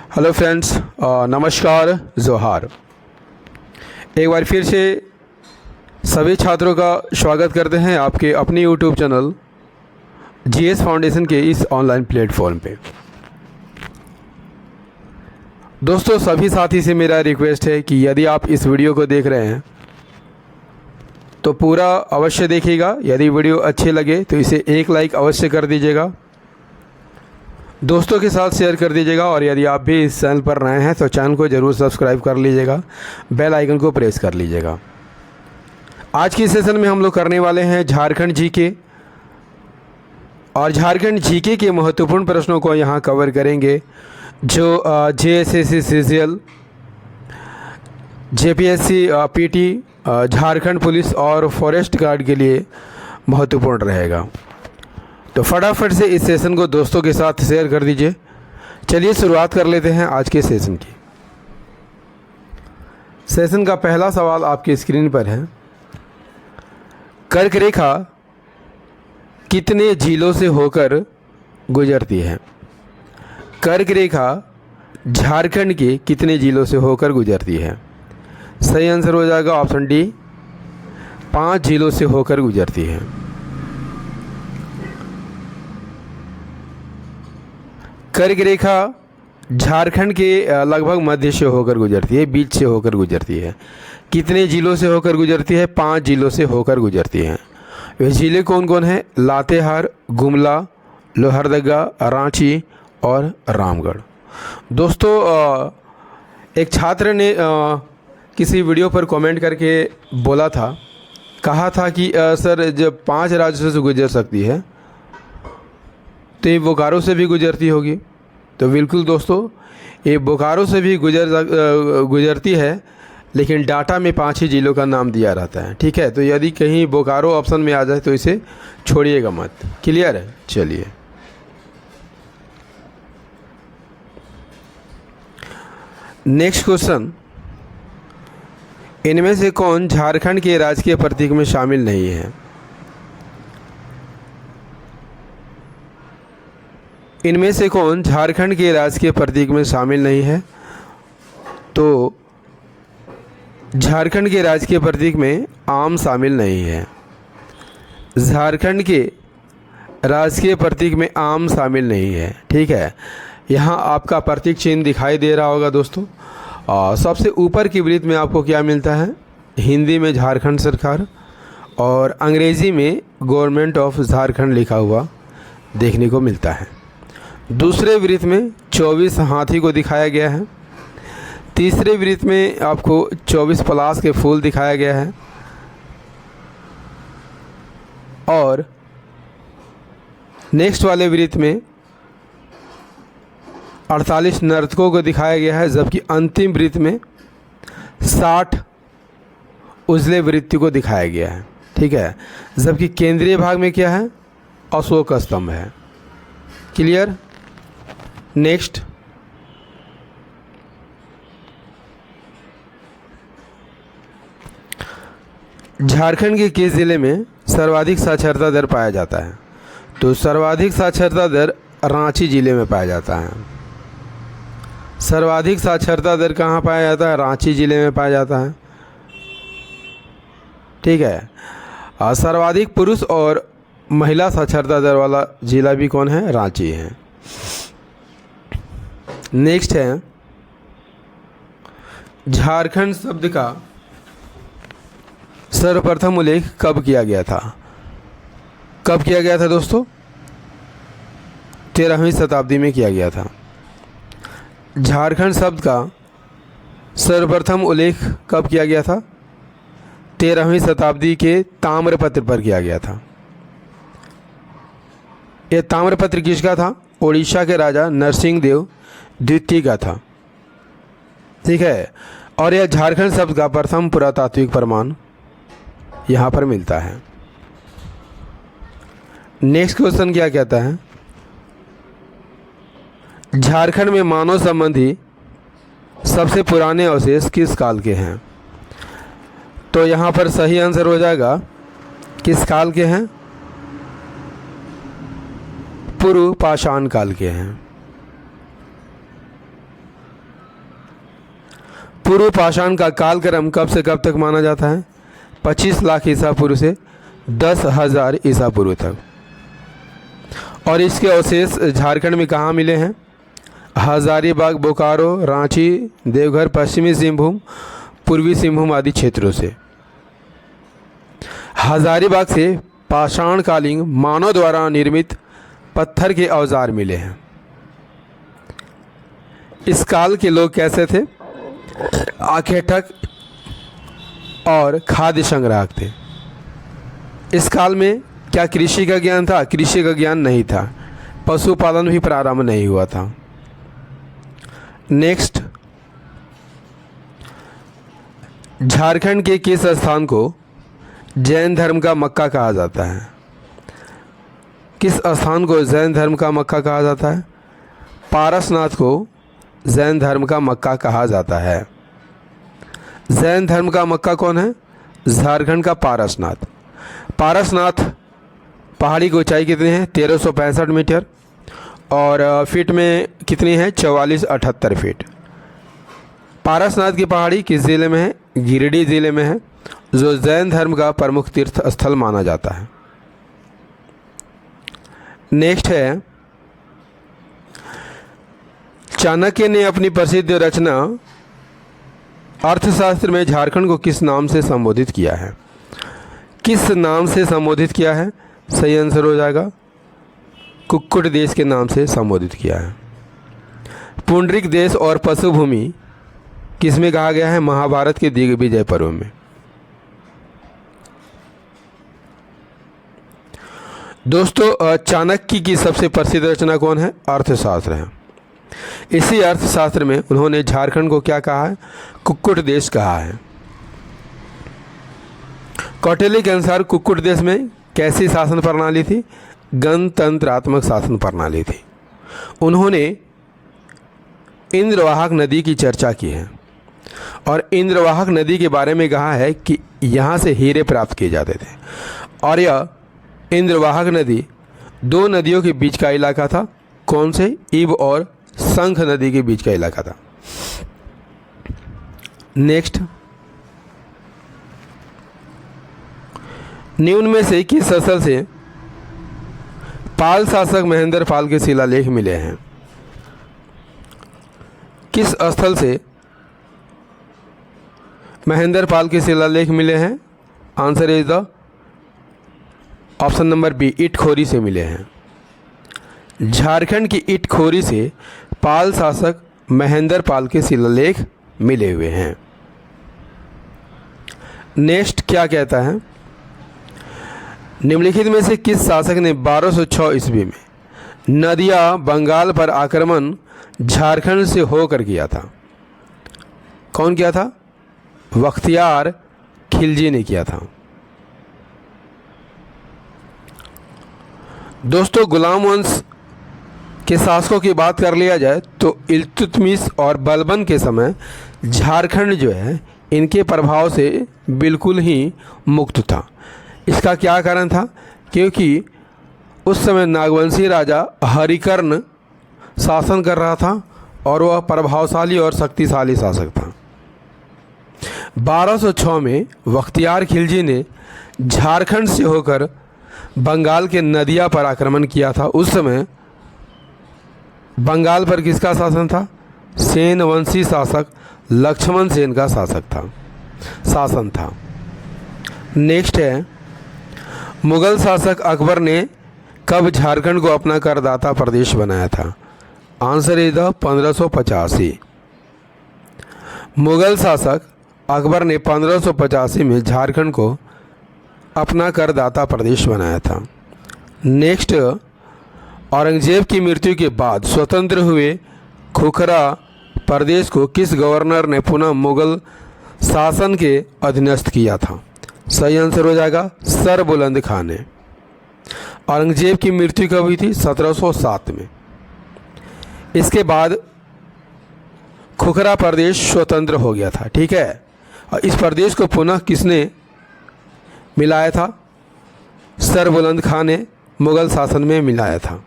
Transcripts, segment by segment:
Hello friends, नमस्कार, जोहार। एक बार फिर से सभी छात्रों का स्वागत करते हैं आपके अपने यूट्यूब चैनल जीएस फाउंडेशन के इस ऑनलाइन प्लेटफॉर्म पे। दोस्तों, सभी साथी से मेरा रिक्वेस्ट है कि यदि आप इस वीडियो को देख रहे हैं तो पूरा अवश्य देखिएगा। यदि वीडियो अच्छे लगे तो इसे एक लाइक अवश्य कर दीजिएगा, दोस्तों के साथ शेयर कर दीजिएगा और यदि आप भी इस चैनल पर नए हैं तो चैनल को ज़रूर सब्सक्राइब कर लीजिएगा, बेल आइकन को प्रेस कर लीजिएगा। आज की सेशन में हम लोग करने वाले हैं झारखंड जीके, और झारखंड जीके के महत्वपूर्ण प्रश्नों को यहाँ कवर करेंगे जो JSSC CGL, JPSC PT, Jharkhand police और फॉरेस्ट गार्ड के लिए महत्वपूर्ण रहेगा। तो फटाफट से इस सेशन को दोस्तों के साथ शेयर कर दीजिए। चलिए शुरुआत कर लेते हैं आज के सेशन की। सेशन का पहला सवाल आपकी स्क्रीन पर है। कर्क रेखा कितने जिलों से होकर गुजरती है? कर्क रेखा झारखंड के कितने जिलों से होकर गुजरती है? सही आंसर हो जाएगा ऑप्शन डी, 5 जिलों से होकर गुजरती है। कर्क रेखा झारखंड के लगभग मध्य से होकर गुजरती है, बीच से होकर गुजरती है। कितने जिलों से होकर गुजरती है? 5 जिलों से होकर गुजरती है। वे जिले कौन कौन हैं? लातेहार, गुमला, लोहरदगा, रांची और रामगढ़। दोस्तों, एक छात्र ने किसी वीडियो पर कमेंट करके बोला था, कहा था कि सर जब 5 राज्यों से गुजर सकती है तो ये बोकारो से भी गुजरती होगी। तो बिल्कुल दोस्तों, ये बोकारो से भी गुजरती है, लेकिन डाटा में 5 ही जिलों का नाम दिया रहता है। ठीक है, तो यदि कहीं बोकारो ऑप्शन में आ जाए तो इसे छोड़िएगा मत। क्लियर है? चलिए नेक्स्ट क्वेश्चन। इनमें से कौन झारखंड के राजकीय प्रतीक में शामिल नहीं है? इनमें से कौन झारखंड के राजकीय प्रतीक में शामिल नहीं है? तो झारखंड के राजकीय प्रतीक में आम शामिल नहीं है। झारखंड के राजकीय प्रतीक में आम शामिल नहीं है। ठीक है, यहाँ आपका प्रतीक चिन्ह दिखाई दे रहा होगा दोस्तों। सबसे ऊपर की वृत्त में आपको क्या मिलता है? हिंदी में झारखंड सरकार और अंग्रेज़ी में गवर्नमेंट ऑफ झारखंड लिखा हुआ देखने को मिलता है। दूसरे वृत्त में 24 हाथी को दिखाया गया है। तीसरे वृत्त में आपको 24 पलाश के फूल दिखाया गया है और नेक्स्ट वाले वृत्त में 48 नर्तकों को दिखाया गया है, जबकि अंतिम वृत्त में 60 उजले वृत्ति को दिखाया गया है। ठीक है, जबकि केंद्रीय भाग में क्या है? अशोक स्तंभ है। क्लियर? नेक्स्ट, झारखंड के किस जिले में सर्वाधिक साक्षरता दर पाया जाता है? तो सर्वाधिक साक्षरता दर रांची जिले में पाया जाता है। सर्वाधिक साक्षरता दर कहाँ पाया जाता है? रांची जिले में पाया जाता है। ठीक है, सर्वाधिक पुरुष और महिला साक्षरता दर वाला जिला भी कौन है? रांची है। नेक्स्ट है, झारखंड शब्द का सर्वप्रथम उल्लेख कब किया गया था? कब किया गया था दोस्तों? 13वीं शताब्दी में किया गया था। झारखंड शब्द का सर्वप्रथम उल्लेख कब किया गया था? 13वीं शताब्दी के ताम्रपत्र पर किया गया था। यह ताम्रपत्र किसका था? उड़ीसा के राजा नरसिंह देव द्वितीय का था। ठीक है, और यह झारखंड शब्द का प्रथम पुरातात्विक प्रमाण यहाँ पर मिलता है। नेक्स्ट क्वेश्चन क्या कहता है? झारखंड में मानव संबंधी सबसे पुराने अवशेष किस काल के हैं? तो यहाँ पर सही आंसर हो जाएगा किस काल के हैं? पूर्व पाषाण काल के हैं। पूर्व पाषाण का कालक्रम कब से कब तक माना जाता है? 25 लाख ईसा पूर्व से 10,000 ईसा पूर्व तक। और इसके अवशेष झारखंड में कहाँ मिले हैं? हजारीबाग, बोकारो, रांची, देवघर, पश्चिमी सिंहभूम, पूर्वी सिंहभूम आदि क्षेत्रों से। हजारीबाग से पाषाणकालीन मानव द्वारा निर्मित पत्थर के औजार मिले हैं। इस काल के लोग कैसे थे? आखेटक और खाद्य संग्राहक थे। इस काल में क्या कृषि का ज्ञान था? कृषि का ज्ञान नहीं था। पशुपालन भी प्रारंभ नहीं हुआ था। नेक्स्ट, झारखंड के किस स्थान को जैन धर्म का मक्का कहा जाता है? किस स्थान को जैन धर्म का मक्का कहा जाता है? पारसनाथ को जैन धर्म का मक्का कहा जाता है। जैन धर्म का मक्का कौन है? झारखंड का पारसनाथ। पारसनाथ पहाड़ी की ऊंचाई कितनी है? 1365 मीटर और फीट में कितनी है? 4478 फीट। पारसनाथ की पहाड़ी किस ज़िले में है? गिरिडीह ज़िले में है, जो जैन धर्म का प्रमुख तीर्थ स्थल माना जाता है। नेक्स्ट है, चाणक्य ने अपनी प्रसिद्ध रचना अर्थशास्त्र में झारखंड को किस नाम से संबोधित किया है? किस नाम से संबोधित किया है? सही आंसर हो जाएगा कुक्कुट देश के नाम से संबोधित किया है। पुंडरिक देश और पशुभूमि किस में कहा गया है? महाभारत के दिग्विजय पर्व में। दोस्तों, चाणक्य की सबसे प्रसिद्ध रचना कौन है? अर्थशास्त्र है। इसी अर्थशास्त्र में उन्होंने झारखंड को क्या कहा है? कुक्कुट देश कहा है। कौटिल्य के अनुसार कुक्कुट देश में कैसी शासन प्रणाली थी? गणतंत्रात्मक शासन प्रणाली थी। उन्होंने इंद्रवाहक नदी की चर्चा की है और इंद्रवाहक नदी के बारे में कहा है कि यहाँ से हीरे प्राप्त किए जाते थे। और यह इंद्रवाहक नदी दो नदियों के बीच का इलाका था। कौन से? इब और शंख नदी के बीच का इलाका था। नेक्स्ट, निम्न में से किस स्थल से पाल शासक महेंद्र पाल के शिलालेख मिले हैं? किस स्थल से महेंद्र पाल के शिलालेख मिले हैं? Answer is the option number B, Itkhori से मिले हैं। झारखंड की इटखोरी से पाल शासक महेंद्र पाल के शिलालेख मिले हुए हैं। नेक्स्ट क्या कहता है? निम्नलिखित में से किस शासक ने 1206 ईस्वी में नदिया बंगाल पर आक्रमण झारखंड से होकर किया था? कौन किया था? बख्तियार खिलजी ने किया था। दोस्तों, गुलाम वंश के शासकों की बात कर लिया जाए तो इल्तुतमिश और बलबन के समय झारखंड जो है इनके प्रभाव से बिल्कुल ही मुक्त था। इसका क्या कारण था? क्योंकि उस समय नागवंशी राजा हरिकर्ण शासन कर रहा था और वह प्रभावशाली और शक्तिशाली शासक था। 1206 में बख्तियार खिलजी ने झारखंड से होकर बंगाल के नदिया पर आक्रमण किया था। उस समय बंगाल पर किसका शासन था? सेन वंशी शासक लक्ष्मण सेन का शासन था। नेक्स्ट है, मुगल शासक अकबर ने कब झारखंड को अपना करदाता प्रदेश बनाया था? Answer is the 1585। मुगल शासक अकबर ने 1585 में झारखंड को अपना करदाता प्रदेश बनाया था। नेक्स्ट, औरंगजेब की मृत्यु के बाद स्वतंत्र हुए खुखरा प्रदेश को किस गवर्नर ने पुनः मुगल शासन के अधीनस्थ किया था? सही आंसर हो जाएगा सर बुलंद खान ने। औरंगजेब की मृत्यु कब हुई थी? 1707 में। इसके बाद खुखरा प्रदेश स्वतंत्र हो गया था। ठीक है, और इस प्रदेश को पुनः किसने मिलाया था? सर बुलंद खान ने मुगल शासन में मिलाया था।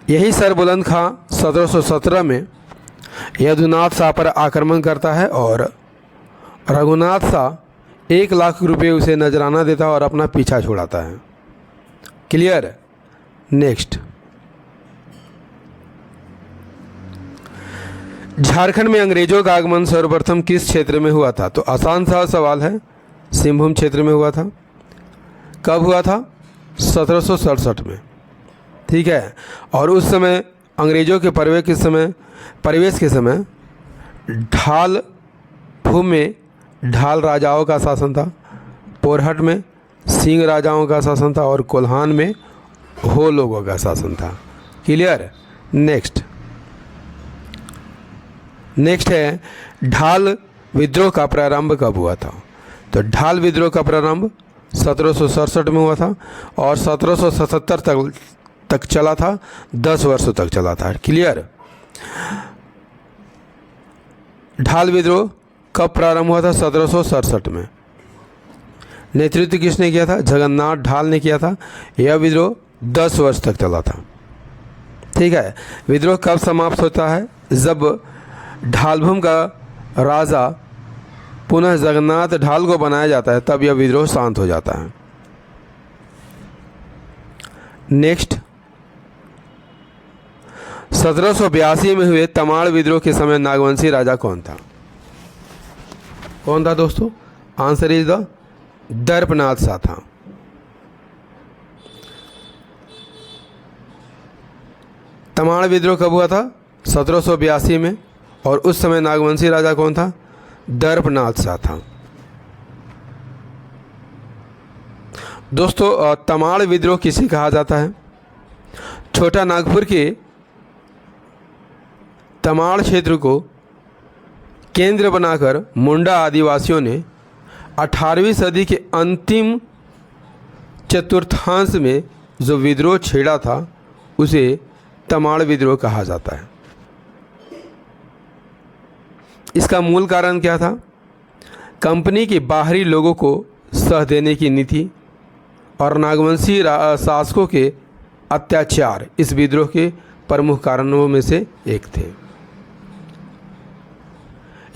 यही सर बुलंद खां 1717 में यदुनाथ शाह पर आक्रमण करता है और रघुनाथ शाह 1 लाख रुपए उसे नजराना देता है और अपना पीछा छुड़ाता है। क्लियर। नेक्स्ट, झारखंड में अंग्रेजों का आगमन सर्वप्रथम किस क्षेत्र में हुआ था? तो आसान सा सवाल है, सिंहभूम क्षेत्र में हुआ था। कब हुआ था? 1767 में। ठीक है। और उस समय अंग्रेजों के प्रवेश के समय ढाल भूमि में ढाल राजाओं का शासन था, पोरहट में सिंह राजाओं का शासन था और कोल्हान में हो लोगों का शासन था। क्लियर। नेक्स्ट है, ढाल विद्रोह का प्रारंभ कब हुआ था? तो ढाल विद्रोह का प्रारंभ 1767 में हुआ था और 1777 तक चला था, 10 वर्षों तक चला था। क्लियर। ढाल विद्रोह कब प्रारंभ हुआ था? 1767 में। नेतृत्व किसने किया था? जगन्नाथ ढाल ने किया था। यह विद्रोह 10 वर्ष तक चला था। ठीक है। विद्रोह कब समाप्त होता है? जब ढालभूम का राजा पुनः जगन्नाथ ढाल को बनाया जाता है, तब यह विद्रोह शांत हो जाता है। नेक्स्ट, 1782 में हुए तमाड़ विद्रोह के समय नागवंशी राजा कौन था? कौन था दोस्तों? Answer is the Darpnath Shah था। तमाड़ विद्रोह कब हुआ था? 1782 में। और उस समय नागवंशी राजा कौन था? दर्पनाथ शाह था। दोस्तों, तमाड़ विद्रोह किसे कहा जाता है? छोटा नागपुर के तमाड़ क्षेत्र को केंद्र बनाकर मुंडा आदिवासियों ने 18वीं सदी के अंतिम चतुर्थांश में जो विद्रोह छेड़ा था, उसे तमाड़ विद्रोह कहा जाता है। इसका मूल कारण क्या था? कंपनी के बाहरी लोगों को सह देने की नीति और नागवंशी शासकों के अत्याचार इस विद्रोह के प्रमुख कारणों में से एक थे।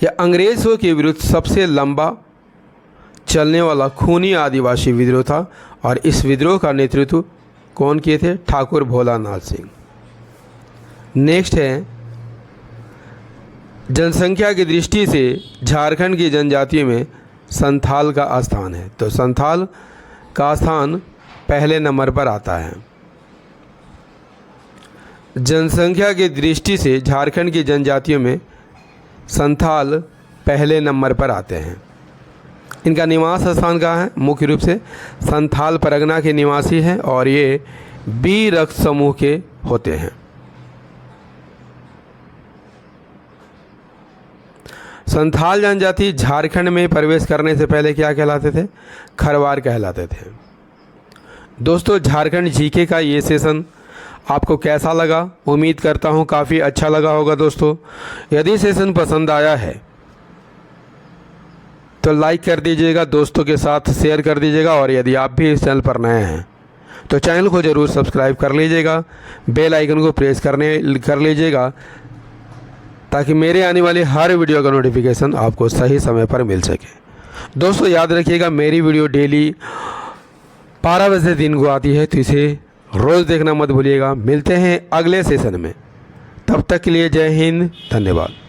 यह अंग्रेजों के विरुद्ध सबसे लंबा चलने वाला खूनी आदिवासी विद्रोह था और इस विद्रोह का नेतृत्व कौन किए थे? ठाकुर भोलानाथ सिंह। नेक्स्ट है, जनसंख्या की दृष्टि से झारखंड की जनजातियों में संथाल का स्थान है। तो संथाल का स्थान पहले नंबर पर आता है। जनसंख्या की दृष्टि से झारखंड की जनजातियों में संथाल पहले नंबर पर आते हैं। इनका निवास स्थान कहाँ है? मुख्य रूप से संथाल परगना के निवासी हैं और ये बी रक्त समूह के होते हैं। संथाल जनजाति झारखंड में प्रवेश करने से पहले क्या कहलाते थे? खरवार कहलाते थे। दोस्तों, झारखंड जीके का ये सेशन आपको कैसा लगा? उम्मीद करता हूँ काफ़ी अच्छा लगा होगा। दोस्तों, यदि सेशन पसंद आया है तो लाइक कर दीजिएगा, दोस्तों के साथ शेयर कर दीजिएगा और यदि आप भी इस चैनल पर नए हैं तो चैनल को ज़रूर सब्सक्राइब कर लीजिएगा, बेल आइकन को प्रेस कर लीजिएगा ताकि मेरे आने वाली हर वीडियो का नोटिफिकेशन आपको सही समय पर मिल सके। दोस्तों, याद रखिएगा मेरी वीडियो डेली 12 बजे दिन को आती है, तो इसे रोज़ देखना मत भूलिएगा। मिलते हैं अगले सेशन में, तब तक के लिए जय हिंद, धन्यवाद।